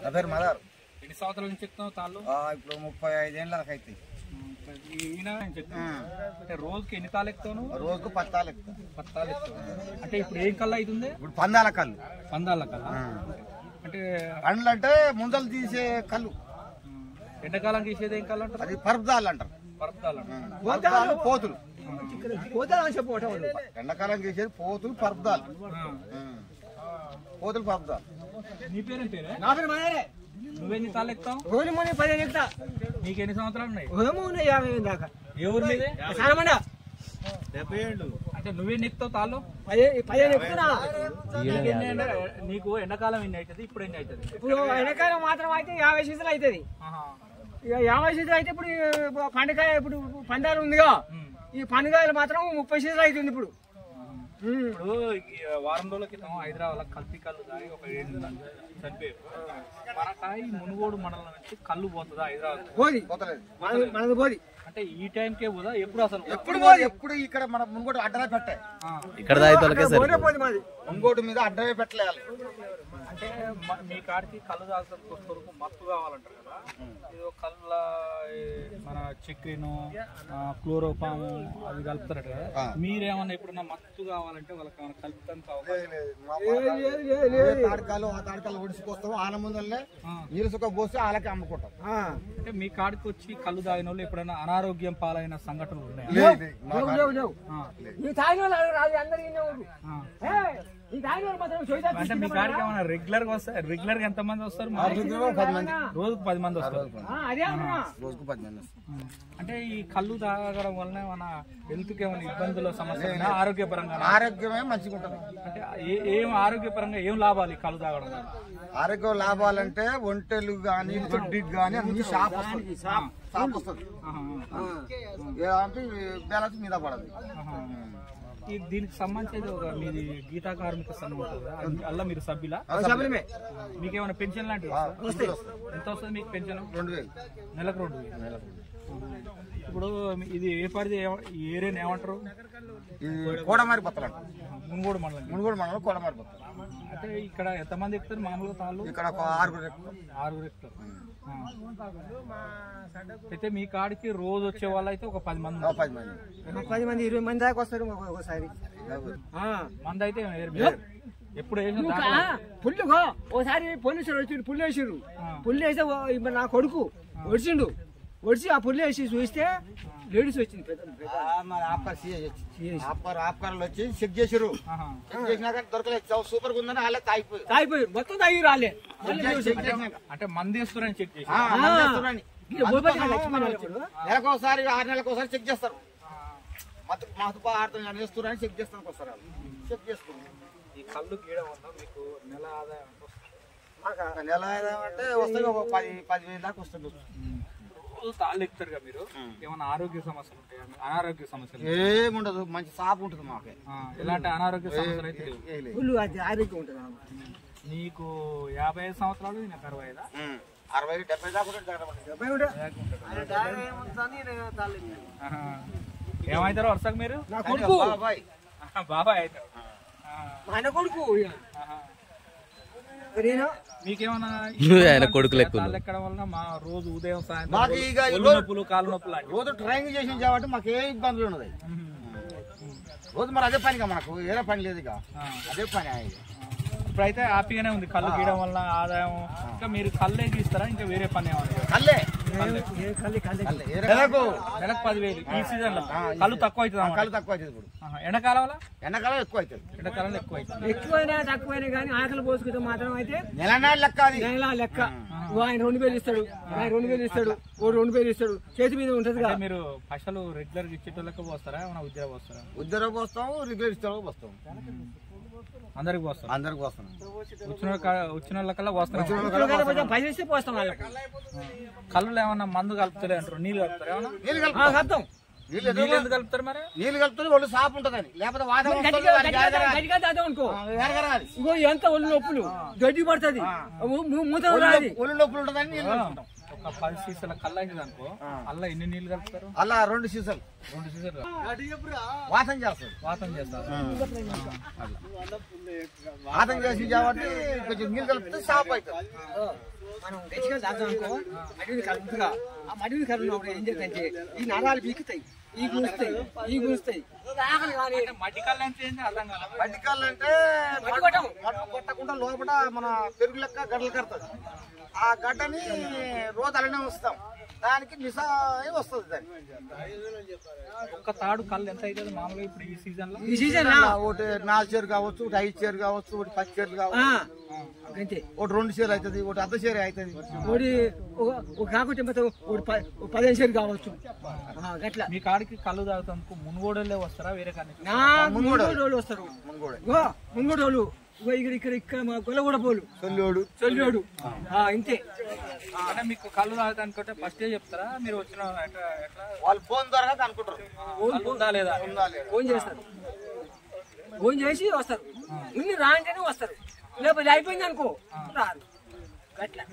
నా పేరు మదార్. ఎన్ని సంవత్సరాల నుంచి చెప్తున్నావు తాళ్ళు? ఇప్పుడు 35 ఏళ్ళ దాకా అయితే. అంటే రోజుకి ఎన్ని తాళ్ళు ఎక్కుతాను? రోజుకు 10 తాళ్ళు ఎక్కుతాను. 10 తాళ్ళు ఎక్కుతాను. అంటే ఇప్పుడు ఏం కళ్ళు అవుతుంది? ఇప్పుడు పందాల కళ్ళు. పందాల కళ్ళు అంటే పండ్లు అంటే ముందలు తీసే కళ్ళు. ఎండాకాలం తీసేది ఏం కళ్ళు అంటారు? అది పరుపుదాలు అంటారు. పరుపుదాలు పోతులు. ఎండాకాలం తీసేది పోతులు పరుపుదాలు. పోతులు పరుపుదాలు. నీ పేరు పేరే? నా పేరు మదారే. నువ్వెన్ని తాళ్ళు ఎక్కుతావు? రోజు 15 ఎక్కుతా. నీకు ఎన్ని సంవత్సరాలు ఉన్నాయి? 50 దాకా. ఏ ఊరు మీద? సారమండ. 70 ఏళ్ళు. అంటే నువ్వేం ఎక్కుతావు తాళ్ళు? 15 ఎక్కుతున్నా. నీకు ఎండాకాలం ఎన్ని అవుతుంది, ఇప్పుడు ఎన్ని అవుతుంది? ఇప్పుడు ఎండాకాలం మాత్రం అయితే 50 సీజన్లు అవుతుంది. ఇక 50 సీజన్లు అయితే ఇప్పుడు పండుగ ఇప్పుడు పందాలు ఉందిగా, ఈ పండుగలు మాత్రం 30 సీజన్లు అవుతుంది ఇప్పుడు. ఇప్పుడు వారం రోజుల క్రితం హైదరాబాద్ కల్తీ కళ్ళు తాగి ఒక 7 చనిపోయారు. మనకాయ మునుగోడు మండలం నుంచి కళ్ళు పోతుందా హైదరాబాద్? పోది మనది పోది. అంటే ఈ టైంకే పోదా? ఎప్పుడు అసలు? ఎప్పుడు ఇక్కడ మన ముంగోటు అడ్డమే పెట్టాయి. ఇక్కడ పోది మాది ముంగోటు మీద అడ్డమే పెట్టలేదు. అంటే మీ కాడికి కళ్ళు తాగుతారు కొరకు మత్తు కావాలంటారు కదా, ఏదో కళ్ళ మన చక్కెరను క్లోరోఫాము అది కలుపుతారట కదా, మీరేమన్నా ఎప్పుడన్నా మత్తు కావాలంటే వాళ్ళకి ఏమైనా కలుపుతాను తాడకాలు ఆ తాడకాలు ఒడిసిపోస్తాము. ఆన ముందరనే నీరు సుఖం పోస్తే వాళ్ళకి అమ్ముకుంటాం. అంటే మీ కాడికి వచ్చి కళ్ళు తాగిన వాళ్ళు ఎప్పుడైనా అనారోగ్యం పాలైన సంఘటనలు ఉన్నాయా? అంటే మీ కాడికి ఏమైనా రెగ్యులర్ గా వస్తారు? రెగ్యులర్ గా ఎంత మంది వస్తారు? రోజుకు 10 మంది వస్తారు. రోజుకు 10 మంది. అంటే ఈ కళ్ళు తాగడం వలన ఏమైనా హెల్త్ కి ఏమైనా ఇబ్బందుల సమస్య ఆరోగ్యపరంగా? ఆరోగ్యమే మంచిగా ఉంటుంది. అంటే ఏం ఆరోగ్యపరంగా ఏం లాభాలు ఈ కళ్ళు తాగడం? ఆరోగ్యం లాభాలంటే ఒంటెలు గాని దొడ్డికి గాని అన్ని షాప్ వస్తుంది. షాప్ వస్తుంది. బ్యాలెన్స్ మీద పడదు. దీనికి సంబంధించి ఒక మీది గీతా కార్మిక సంఘం ఉంటుంది, అలా మీరు సభ్యులా? మీకేమైనా పెన్షన్ లాంటివి ఎంత వస్తుంది మీకు పెన్షన్? 2000 నెలకు 2000. ఇప్పుడు ఇది ఏ పరిధి ఏరియాని ఏమంటారు? కోడమారి బత్తలు. మునుగోడు మండలం కోడమారి బత్తలు. అంటే ఇక్కడ ఎంతమంది ఎక్కుతారు మామూలుగా తాళ్ళు? ఇక్కడ ఒక 6 ఎక్కుతారు. అయితే మీ కాడికి రోజు వచ్చే వాళ్ళు అయితే ఒక 10 మంది 10 మంది 20 మంది దాకా వస్తారు ఒకసారి. మంది అయితే ఎప్పుడు పుల్లుగా ఓసారి పోలీసులు వచ్చి పుల్లు వేసారు. పుల్లు వేస్తే నా కొడుకు ఒడిచి ఆ పుల్లు వేసి చూస్తే లేడీస్ వచ్చింది. ఆపకారాలు వచ్చి చెక్ చేసారు. చెక్ చేసినాక దొరకలేదు. సూపర్ గా ఉందని వాళ్ళే తాగిపోయారు. మొత్తం తాగి రాలే. అంటే మంది వేస్తున్నారని చెక్ చేసి నెలకోసారి 6 నెలలకోసారి చెక్ చేస్తారు. మత్తు ఆడుతున్నా వేస్తున్నారని చెక్ చేస్తానికి వస్తారు. చెక్ చేసుకుంటారు. ఈ కళ్ళు గీయడం వల్ల మీకు నెల ఆదాయం నెల ఆదాయం అంటే వస్తుంది ఒక 10,000 దాకా వస్తుంది. తాళ్ళు ఎక్కుతారు కదా మీరు, ఏమైనా ఆరోగ్య సమస్యలు ఉంటాయి? అనారోగ్య సమస్యలు ఏముండదు. మంచి సాపు ఉంటుంది మాకు. ఎలాంటి అనారోగ్య సమస్యలు అయితే ఆరోగ్యం ఉంటుంది. నీకు 55 సంవత్సరాలు, నాకు 65, 60, 70 దాకా ఏమవుతారో వరుసకు మీరు? నా కొడుకు బాబాయ్ అవుతారు. ఆయన కొడుకు. మీకేమన్నా ఆయన కొడుకులు ఎక్కడం వల్ల మా రోజు ఉదయం సాయంత్రం నొప్పులు కాళ్ళు నొప్పులు రోజు ట్రైనింగ్ చేసి కాబట్టి మాకు ఏ ఇబ్బందులు ఉన్నది. రోజు మరి అదే పనిగా, మనకు వేరే పని లేదు. ఇక అదే పని. ఇప్పుడైతే హ్యాపీగానే ఉంది కళ్ళు గీయడం వల్ల ఆదాయం. ఇంకా మీరు కళ్ళే గీస్తారా ఇంకా వేరే పని ఏమన్నా? కళ్ళే నెలకు 10,000. ఈ సీజన్ లో కళ్ళు తక్కువ అవుతుంది. కళ్ళు తక్కువ అవుతుంది. ఇప్పుడు ఎండాకాలంలో ఎక్కువ అవుతుంది. ఎండాకాలంలో ఎక్కువ అవుతుంది. ఎక్కువైనా తక్కువైనా కానీ ఆకలి పోసుకుంటే మాత్రం అయితే నెల లెక్క. లెక్క. ఆయన 2,000 ఇస్తాడు, ఆయన 2,000 ఇస్తాడు, 2,000 ఇస్తాడు. చేతి మీద ఉంటది కదా. మీరు పైసలు రెగ్యులర్ ఇచ్చేటోళ్ళకి పోస్తారా, ఏమైనా ఉద్యోగం పోస్తారా? ఉద్యోగం పోస్తాము, రెగ్యులర్ ఇస్తాము, పోస్తాం. అందరికి పోస్తాం. అందరికి పోస్తాం. వచ్చిన వాళ్ళకల్లా పోస్తాం. పైసలు ఇస్తే పోస్తాం వాళ్ళకి. కళ్ళు ఏమన్నా మందు కలుపుతారే అంటారు? నీళ్ళు కలుపుతారు? ఏమన్నా కలుపుతాం. నీళ్ళు ఎందుకు కలుపుతారు మరి? నీళ్ళు కలుపుతారు ఒళ్ళు సాపు ఉంటదని. లేకపోతే ఇంకో ఎంత ఒళ్ళు నొప్పులు గడ్డి పడుతుంది, మూత ఒళ్ళు నొప్పులు ఉంటదని నీళ్ళు కలుపుతాం. ఒక 10 సీసాల కళ్ళు అవుతుంది అనుకో, అలా ఎన్ని నీళ్లు కలుపుతారు? అలా 2 సీసాలు 2 సీసాలు వాతం చేస్తారు. వాతం చేస్తారు. వాతం చేసి కాబట్టి కొంచెం నీళ్ళు కలిపితే సాఫ్ అవుతుంది. మనం గట్టిగా తాగుతాం అనుకో, మడిని కలుపుగా ఆ మడిని కలిపినప్పుడు ఏం చేద్దంటే ఈ నరాలు పీకుతాయి, ఈ గుంజుతాయి. మట్టి కళ్ళు అంటే ఏంటి అర్థం కాదు. మట్టి కళ్ళు అంటే మట్టు కొట్టకుండా లోపల మన పెరుగు లెక్క గడ్డలు కడుతుంది. ఆ గడ్డని రోజు అలానే వస్తాం, దానికి నిసాయం వస్తుంది. దానికి ఒక్క తాడు కళ్ళు ఎంత అవుతుంది మామూలుగా ఇప్పుడు ఈ సీజన్ లో? ఈ సీజన్ ఒకటి 4 చీరలు కావచ్చు, ఒకటి 5 చీరలు కావచ్చు, ఒకటి 10 చీరలు కావచ్చు, అంతే. ఒకటి 2 చీరలు అవుతుంది, ఒకటి అర్ధ చీర అవుతుంది, ఒకటి కాకుంటే మొత్తం 15 షేర్ కావచ్చు. గట్లా మీ కాడికి కళ్ళు తాగుతానికి మునుగోడలే వస్తారా వేరే కానీ? మున్గోడు వస్తారు. మున్గోడు వాళ్ళు ఇక్కడ మా గొల్ల కూడా పోలు చొల్లోడు ఇంతే. అంటే మీకు కళ్ళు తాగడానికి ఫస్ట్ చెప్తారా మీరు వచ్చిన? వాళ్ళు ఫోన్ ద్వారా అనుకుంటారు ఉందా లేదా, ఫోన్ చేస్తారు, ఫోన్ చేసి వస్తారు. ఇన్ని రాంటేనే వస్తారు, లేకపోతే అయిపోయింది అనుకో రారు. గట్లా